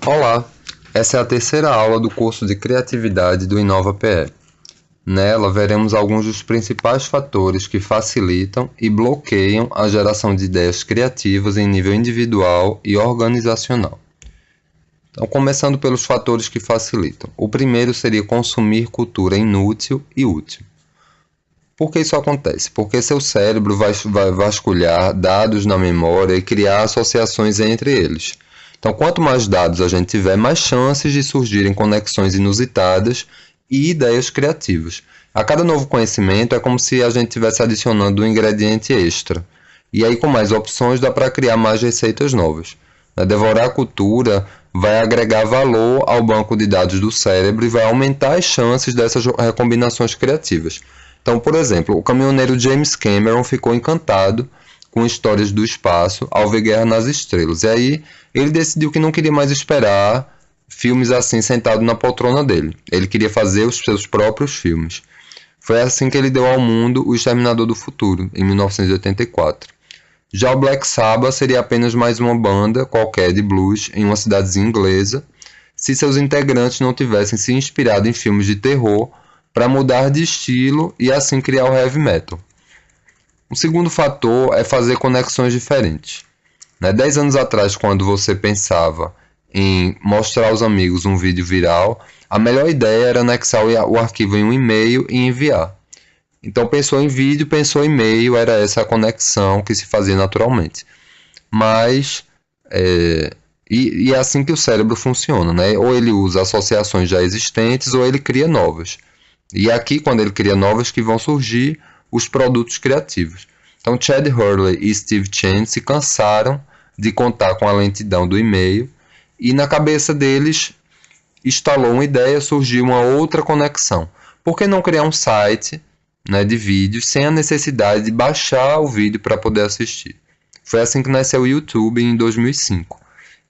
Olá, essa é a terceira aula do curso de Criatividade do Inova-PE. Nela, veremos alguns dos principais fatores que facilitam e bloqueiam a geração de ideias criativas em nível individual e organizacional. Então, começando pelos fatores que facilitam. O primeiro seria consumir cultura inútil e útil. Por que isso acontece? Porque seu cérebro vai vasculhar dados na memória e criar associações entre eles. Então, quanto mais dados a gente tiver, mais chances de surgirem conexões inusitadas e ideias criativas. A cada novo conhecimento é como se a gente estivesse adicionando um ingrediente extra. E aí, com mais opções, dá para criar mais receitas novas. Devorar a cultura vai agregar valor ao banco de dados do cérebro e vai aumentar as chances dessas recombinações criativas. Então, por exemplo, o caminhoneiro James Cameron ficou encantado com histórias do espaço ao ver Guerra nas Estrelas. E aí ele decidiu que não queria mais esperar filmes assim sentado na poltrona dele. Ele queria fazer os seus próprios filmes. Foi assim que ele deu ao mundo O Exterminador do Futuro, em 1984. Já o Black Sabbath seria apenas mais uma banda qualquer de blues em uma cidadezinha inglesa, se seus integrantes não tivessem se inspirado em filmes de terror para mudar de estilo e assim criar o heavy metal. O segundo fator é fazer conexões diferentes. 10 anos atrás, quando você pensava em mostrar aos amigos um vídeo viral, a melhor ideia era anexar o arquivo em um e-mail e enviar. Então, pensou em vídeo, pensou em e-mail, era essa a conexão que se fazia naturalmente. Mas, é assim que o cérebro funciona, né? Ou ele usa associações já existentes, ou ele cria novas. E é aqui, quando ele cria novas, que vão surgir os produtos criativos. Então, Chad Hurley e Steve Chen se cansaram de contar com a lentidão do e-mail e na cabeça deles instalou uma ideia, surgiu uma outra conexão. Por que não criar um site, de vídeos sem a necessidade de baixar o vídeo para poder assistir? Foi assim que nasceu o YouTube em 2005.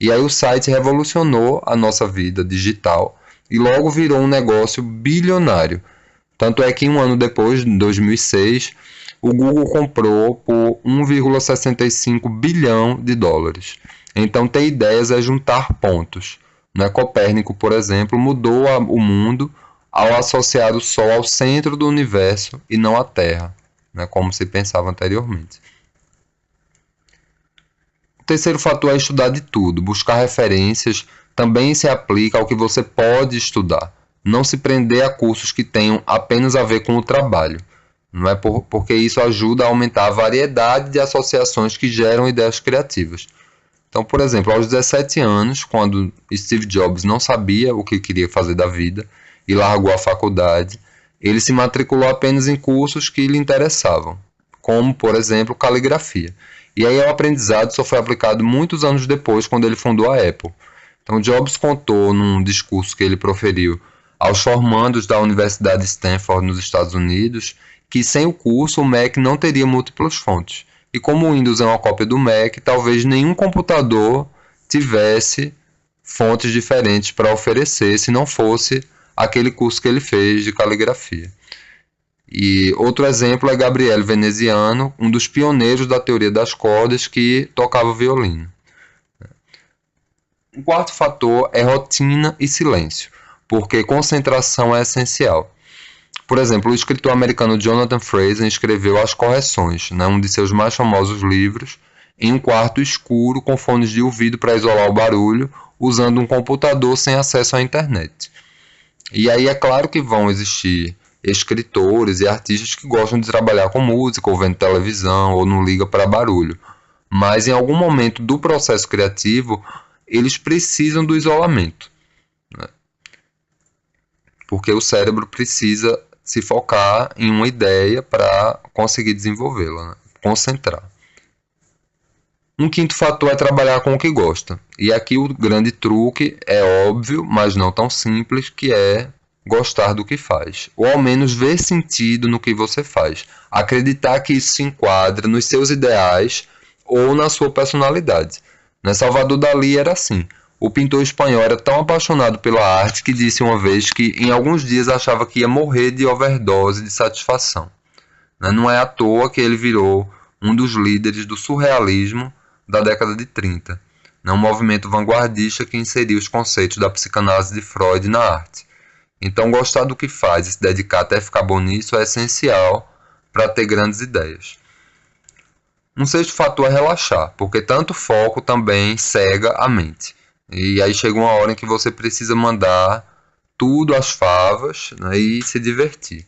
E aí o site revolucionou a nossa vida digital e logo virou um negócio bilionário. Tanto é que um ano depois, em 2006, o Google comprou por 1,65 bilhão de dólares. Então, ter ideias é juntar pontos. Copérnico, por exemplo, mudou o mundo ao associar o Sol ao centro do universo e não à Terra, como se pensava anteriormente. O terceiro fator é estudar de tudo. Buscar referências também se aplica ao que você pode estudar. Não se prender a cursos que tenham apenas a ver com o trabalho. Não é porque isso ajuda a aumentar a variedade de associações que geram ideias criativas. Então, por exemplo, aos 17 anos, quando Steve Jobs não sabia o que queria fazer da vida e largou a faculdade, ele se matriculou apenas em cursos que lhe interessavam, como, por exemplo, caligrafia. E aí o aprendizado só foi aplicado muitos anos depois, quando ele fundou a Apple. Então, Jobs contou num discurso que ele proferiu aos formandos da Universidade de Stanford, nos Estados Unidos, que sem o curso o Mac não teria múltiplas fontes. E como o Windows é uma cópia do Mac, talvez nenhum computador tivesse fontes diferentes para oferecer se não fosse aquele curso que ele fez de caligrafia. E outro exemplo é Gabriele Veneziano, um dos pioneiros da teoria das cordas que tocava violino. O quarto fator é rotina e silêncio, porque concentração é essencial. Por exemplo, o escritor americano Jonathan Franzen escreveu As Correções, um de seus mais famosos livros, em um quarto escuro com fones de ouvido para isolar o barulho, usando um computador sem acesso à internet. E aí é claro que vão existir escritores e artistas que gostam de trabalhar com música, ou vendo televisão, ou não liga para barulho. Mas em algum momento do processo criativo, eles precisam do isolamento. Porque o cérebro precisa se focar em uma ideia para conseguir desenvolvê-la, concentrar. Um quinto fator é trabalhar com o que gosta. E aqui o grande truque é óbvio, mas não tão simples, que é gostar do que faz. Ou ao menos ver sentido no que você faz. Acreditar que isso se enquadra nos seus ideais ou na sua personalidade. Salvador Dalí era assim. O pintor espanhol era tão apaixonado pela arte que disse uma vez que em alguns dias achava que ia morrer de overdose de satisfação. Não é à toa que ele virou um dos líderes do surrealismo da década de 30. né, um movimento vanguardista que inseriu os conceitos da psicanálise de Freud na arte. Então, gostar do que faz e se dedicar até ficar bom nisso é essencial para ter grandes ideias. Um sexto fator é relaxar, porque tanto foco também cega a mente. E aí chega uma hora em que você precisa mandar tudo às favas, né, e se divertir.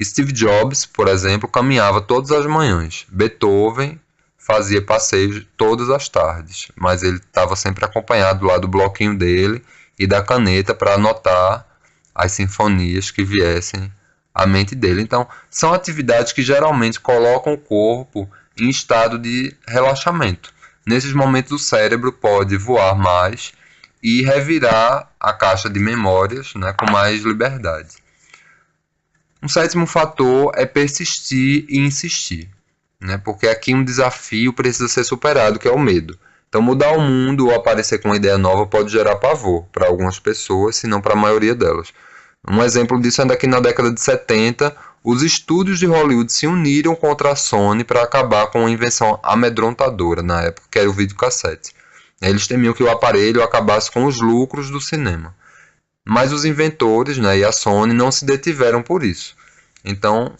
Steve Jobs, por exemplo, caminhava todas as manhãs. Beethoven fazia passeios todas as tardes, mas ele estava sempre acompanhado lá do bloquinho dele e da caneta para anotar as sinfonias que viessem à mente dele. Então, são atividades que geralmente colocam o corpo em estado de relaxamento. Nesses momentos, o cérebro pode voar mais e revirar a caixa de memórias, né, com mais liberdade. Um sétimo fator é persistir e insistir, né, porque aqui um desafio precisa ser superado, que é o medo. Então, mudar o mundo ou aparecer com uma ideia nova pode gerar pavor para algumas pessoas, se não para a maioria delas. Um exemplo disso é que na década de 70, os estúdios de Hollywood se uniram contra a Sony para acabar com uma invenção amedrontadora na época, que era o videocassete. Eles temiam que o aparelho acabasse com os lucros do cinema. Mas os inventores, né, e a Sony não se detiveram por isso. Então,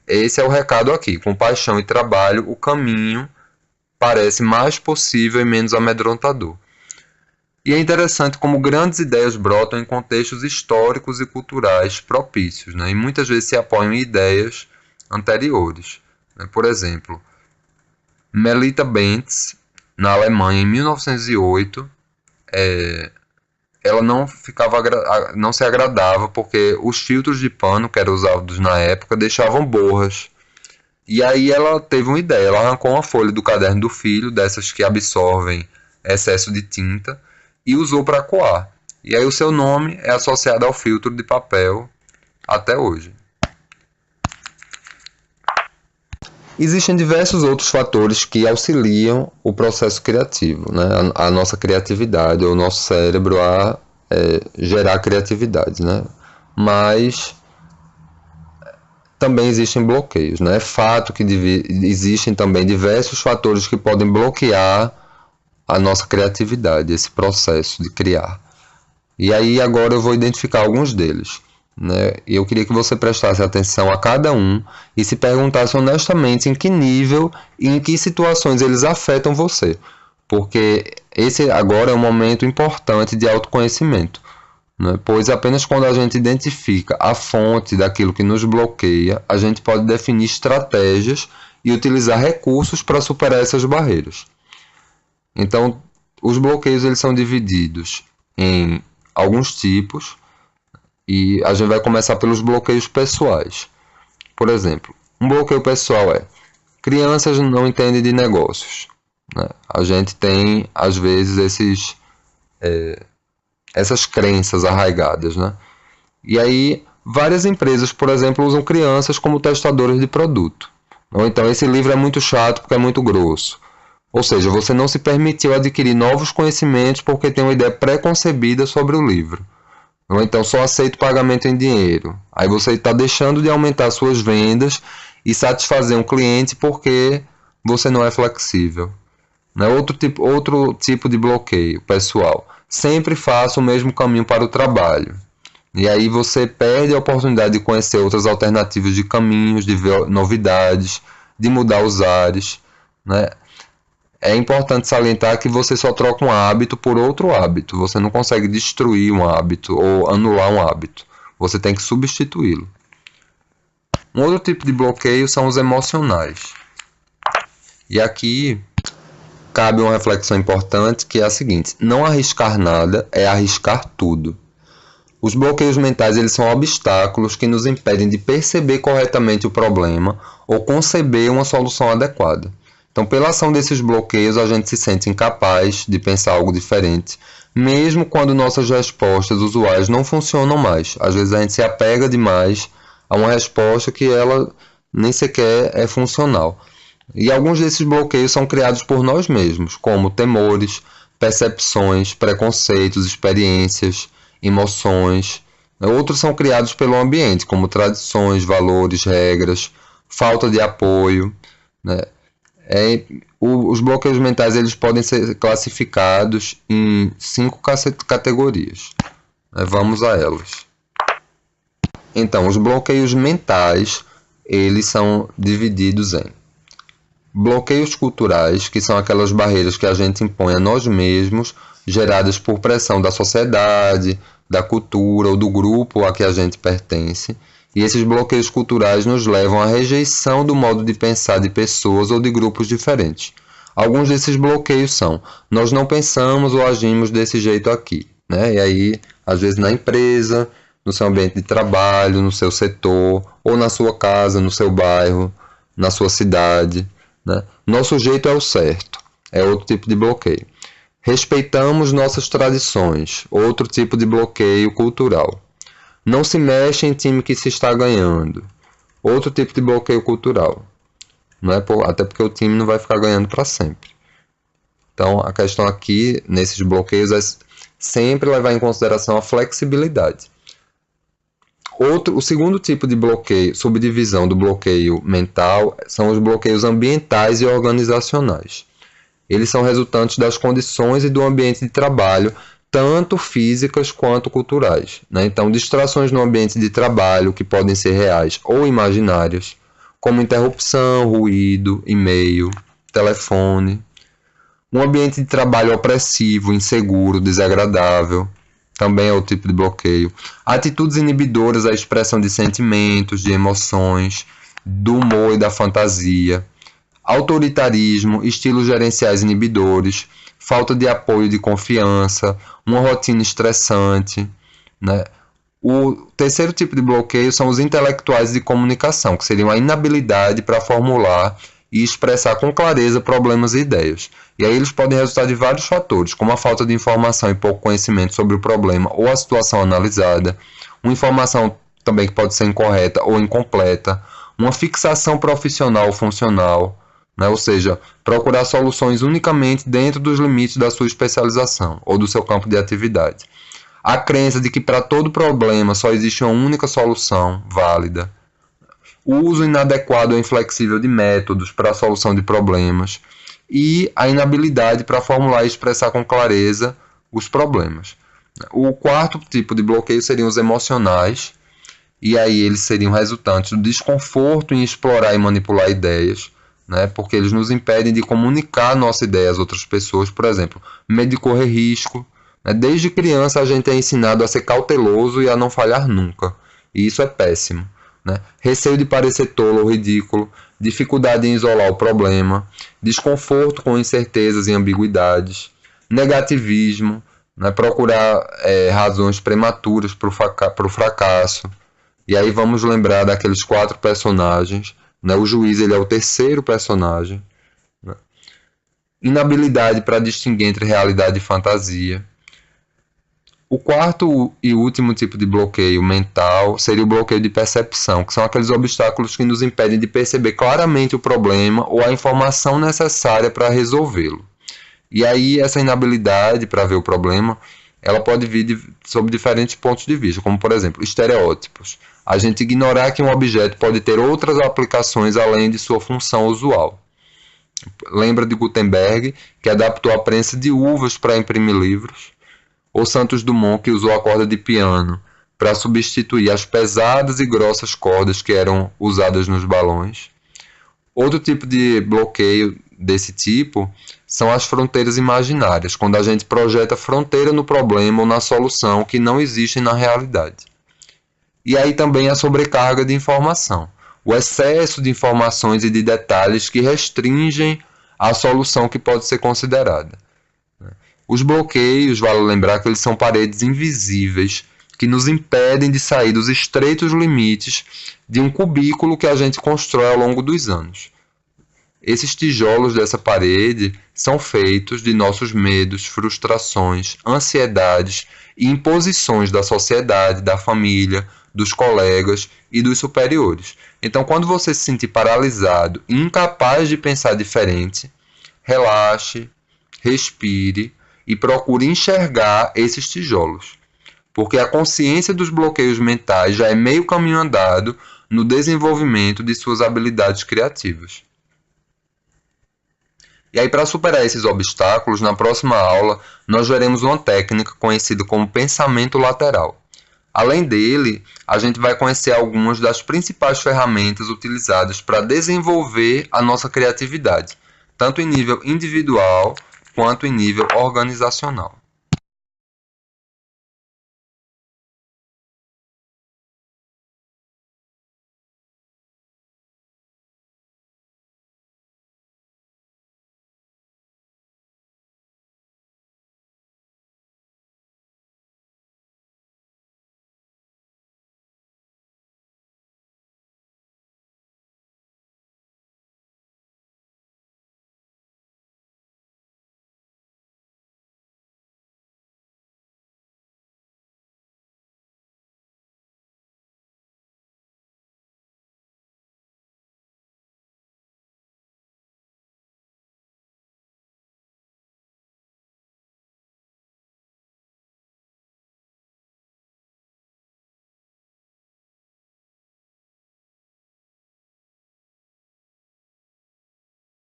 esse é o recado aqui. Com paixão e trabalho, o caminho parece mais possível e menos amedrontador. E é interessante como grandes ideias brotam em contextos históricos e culturais propícios, né? E muitas vezes se apoiam em ideias anteriores, né? Por exemplo, Melita Bentz, na Alemanha, em 1908, ela não se agradava porque os filtros de pano que eram usados na época deixavam borras. E aí ela teve uma ideia, ela arrancou uma folha do caderno do filho, dessas que absorvem excesso de tinta, e usou para coar. E aí o seu nome é associado ao filtro de papel até hoje. Existem diversos outros fatores que auxiliam o processo criativo, né? A nossa criatividade, ou o nosso cérebro a gerar criatividade, né? Mas também existem bloqueios, né? É fato que existem também diversos fatores que podem bloquear a nossa criatividade, esse processo de criar. E aí agora eu vou identificar alguns deles, né? E eu queria que você prestasse atenção a cada um e se perguntasse honestamente em que nível e em que situações eles afetam você, porque esse agora é um momento importante de autoconhecimento, né? Pois apenas quando a gente identifica a fonte daquilo que nos bloqueia, a gente pode definir estratégias e utilizar recursos para superar essas barreiras. Então, os bloqueios eles são divididos em alguns tipos e a gente vai começar pelos bloqueios pessoais. Por exemplo, um bloqueio pessoal é: crianças não entendem de negócios, né? A gente tem, às vezes, essas crenças arraigadas, né? E aí, várias empresas, por exemplo, usam crianças como testadoras de produto. Ou então, esse livro é muito chato porque é muito grosso. Ou seja, você não se permitiu adquirir novos conhecimentos porque tem uma ideia pré-concebida sobre o livro. Ou então só aceita pagamento em dinheiro. Aí você está deixando de aumentar suas vendas e satisfazer um cliente porque você não é flexível. Outro tipo de bloqueio pessoal: sempre faça o mesmo caminho para o trabalho. E aí você perde a oportunidade de conhecer outras alternativas de caminhos, de ver novidades, de mudar os ares, né? É importante salientar que você só troca um hábito por outro hábito. Você não consegue destruir um hábito ou anular um hábito. Você tem que substituí-lo. Um outro tipo de bloqueio são os emocionais. E aqui cabe uma reflexão importante, que é a seguinte: não arriscar nada é arriscar tudo. Os bloqueios mentais eles são obstáculos que nos impedem de perceber corretamente o problema ou conceber uma solução adequada. Então, pela ação desses bloqueios, a gente se sente incapaz de pensar algo diferente, mesmo quando nossas respostas usuais não funcionam mais. Às vezes a gente se apega demais a uma resposta que ela nem sequer é funcional. E alguns desses bloqueios são criados por nós mesmos, como temores, percepções, preconceitos, experiências, emoções. Outros são criados pelo ambiente, como tradições, valores, regras, falta de apoio, né? Os bloqueios mentais eles podem ser classificados em 5 categorias. Vamos a elas. Então, os bloqueios mentais eles são divididos em bloqueios culturais, que são aquelas barreiras que a gente impõe a nós mesmos, geradas por pressão da sociedade, da cultura ou do grupo a que a gente pertence. E esses bloqueios culturais nos levam à rejeição do modo de pensar de pessoas ou de grupos diferentes. Alguns desses bloqueios são: nós não pensamos ou agimos desse jeito aqui, né? E aí, às vezes na empresa, no seu ambiente de trabalho, no seu setor, ou na sua casa, no seu bairro, na sua cidade, né? Nosso jeito é o certo, é outro tipo de bloqueio. Respeitamos nossas tradições, outro tipo de bloqueio cultural. Não se mexe em time que se está ganhando, outro tipo de bloqueio cultural. Não é até porque o time não vai ficar ganhando para sempre. Então, a questão aqui, nesses bloqueios, é sempre levar em consideração a flexibilidade. O segundo tipo de bloqueio, subdivisão do bloqueio mental, são os bloqueios ambientais e organizacionais. Eles são resultantes das condições e do ambiente de trabalho, tanto físicas quanto culturais, né? Então, distrações no ambiente de trabalho, que podem ser reais ou imaginárias, como interrupção, ruído, e-mail, telefone. Um ambiente de trabalho opressivo, inseguro, desagradável, também é o tipo de bloqueio. Atitudes inibidoras à expressão de sentimentos, de emoções, do humor e da fantasia. Autoritarismo, estilos gerenciais inibidores, falta de apoio, de confiança, uma rotina estressante, né? O terceiro tipo de bloqueio são os intelectuais de comunicação, que seriam a inabilidade para formular e expressar com clareza problemas e ideias. E aí eles podem resultar de vários fatores, como a falta de informação e pouco conhecimento sobre o problema ou a situação analisada, uma informação também que pode ser incorreta ou incompleta, uma fixação profissional ou funcional, né? Ou seja, procurar soluções unicamente dentro dos limites da sua especialização ou do seu campo de atividade. A crença de que para todo problema só existe uma única solução válida. O uso inadequado ou inflexível de métodos para a solução de problemas. E a inabilidade para formular e expressar com clareza os problemas. O quarto tipo de bloqueio seriam os emocionais. E aí eles seriam resultantes do desconforto em explorar e manipular ideias, né? Porque eles nos impedem de comunicar nossa ideia às outras pessoas. Por exemplo, medo de correr risco. Desde criança a gente é ensinado a ser cauteloso e a não falhar nunca. E isso é péssimo, né? Receio de parecer tolo ou ridículo, dificuldade em isolar o problema, desconforto com incertezas e ambiguidades, negativismo, né? Procurar razões prematuras para o fracasso. E aí vamos lembrar daqueles 4 personagens, né? O juiz ele é o terceiro personagem, né? Inabilidade para distinguir entre realidade e fantasia. O quarto e último tipo de bloqueio mental seria o bloqueio de percepção, que são aqueles obstáculos que nos impedem de perceber claramente o problema ou a informação necessária para resolvê-lo. E aí essa inabilidade para ver o problema, ela pode vir sob diferentes pontos de vista, como por exemplo, estereótipos. A gente ignorar que um objeto pode ter outras aplicações além de sua função usual. Lembra de Gutenberg, que adaptou a prensa de uvas para imprimir livros? Ou Santos Dumont, que usou a corda de piano para substituir as pesadas e grossas cordas que eram usadas nos balões. Outro tipo de bloqueio desse tipo são as fronteiras imaginárias, quando a gente projeta fronteira no problema ou na solução que não existem na realidade. E aí também a sobrecarga de informação, o excesso de informações e de detalhes que restringem a solução que pode ser considerada. Os bloqueios, vale lembrar que eles são paredes invisíveis que nos impedem de sair dos estreitos limites de um cubículo que a gente constrói ao longo dos anos. Esses tijolos dessa parede são feitos de nossos medos, frustrações, ansiedades e imposições da sociedade, da família, dos colegas e dos superiores. Então, quando você se sentir paralisado e incapaz de pensar diferente, relaxe, respire e procure enxergar esses tijolos, porque a consciência dos bloqueios mentais já é meio caminho andado no desenvolvimento de suas habilidades criativas. E aí, para superar esses obstáculos, na próxima aula, nós veremos uma técnica conhecida como pensamento lateral. Além dele, a gente vai conhecer algumas das principais ferramentas utilizadas para desenvolver a nossa criatividade, tanto em nível individual quanto em nível organizacional.